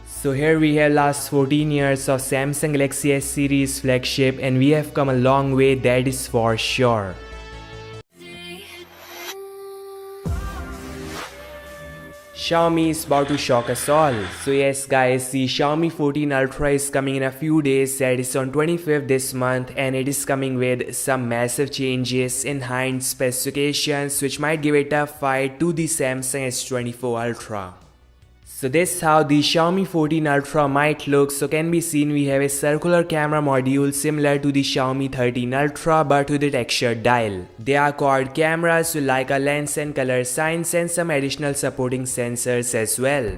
So here we have last 14 years of Samsung Galaxy S series flagship, and we have come a long way, that is for sure. Xiaomi is about to shock us all. So yes guys, the Xiaomi 14 Ultra is coming in a few days, that is on 25th this month, and it is coming with some massive changes in high-end specifications which might give it a fight to the Samsung S24 Ultra. So this is how the Xiaomi 14 Ultra might look. So can be seen we have a circular camera module similar to the Xiaomi 13 Ultra but with a textured dial. They are quad cameras with like a lens and color signs and some additional supporting sensors as well.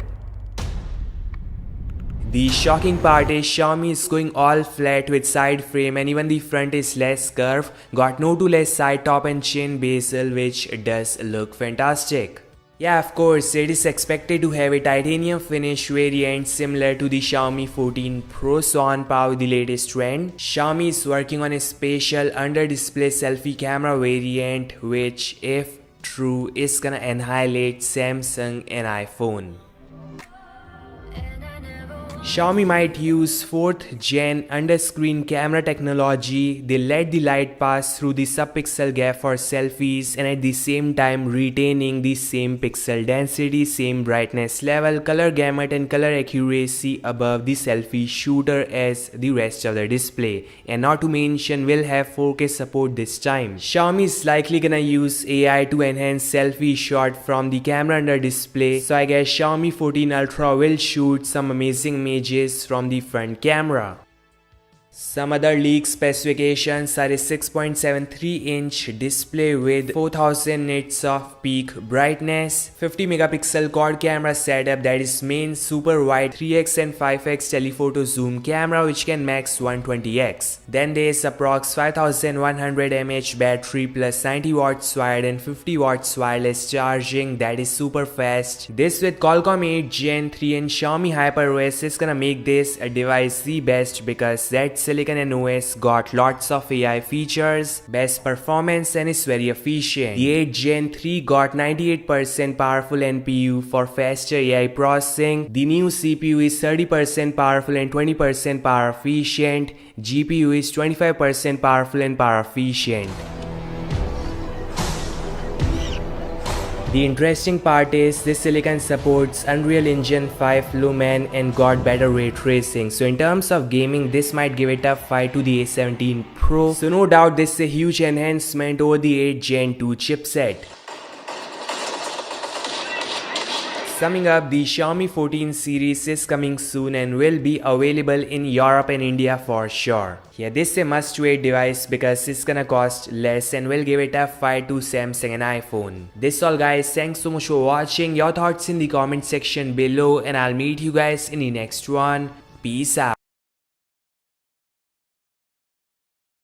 The shocking part is Xiaomi is going all flat with side frame, and even the front is less curved, got no to less side top and chin bezel, which does look fantastic. Yeah, of course, it is expected to have a titanium finish variant similar to the Xiaomi 14 Pro, so on par with the latest trend. Xiaomi is working on a special under-display selfie camera variant which, if true, is gonna annihilate Samsung and iPhone. Xiaomi might use 4th gen under-screen camera technology. They let the light pass through the sub-pixel gap for selfies and at the same time retaining the same pixel density, same brightness level, color gamut and color accuracy above the selfie shooter as the rest of the display. And not to mention will have 4K support this time. Xiaomi is likely gonna use AI to enhance selfie shot from the camera under display. So I guess Xiaomi 14 Ultra will shoot some amazing images from the front camera. Some other leaked specifications are a 6.73-inch display with 4000 nits of peak brightness, 50 megapixel quad camera setup, that is main super wide 3x and 5x telephoto zoom camera which can max 120x. Then there is approx 5100 mAh battery plus 90 watts wired and 50 watts wireless charging, that is super fast. This with Qualcomm 8 Gen 3 and Xiaomi HyperOS is gonna make this device the best because that's Silicon and OS got lots of AI features, best performance and is very efficient. The 8 Gen 3 got 98% powerful NPU for faster AI processing. The new CPU is 30% powerful and 20% power efficient. GPU is 25% powerful and power efficient. The interesting part is this silicon supports Unreal Engine 5 Lumen and got better ray tracing. So in terms of gaming, this might give it a fight to the A17 Pro. So no doubt this is a huge enhancement over the 8 Gen 2 chipset. Summing up, the Xiaomi 14 series is coming soon and will be available in Europe and India for sure. Yeah, this is a must-wait device because it's gonna cost less and will give it a fight to Samsung and iPhone. This all guys, thanks so much for watching. Your thoughts in the comment section below and I'll meet you guys in the next one. Peace out.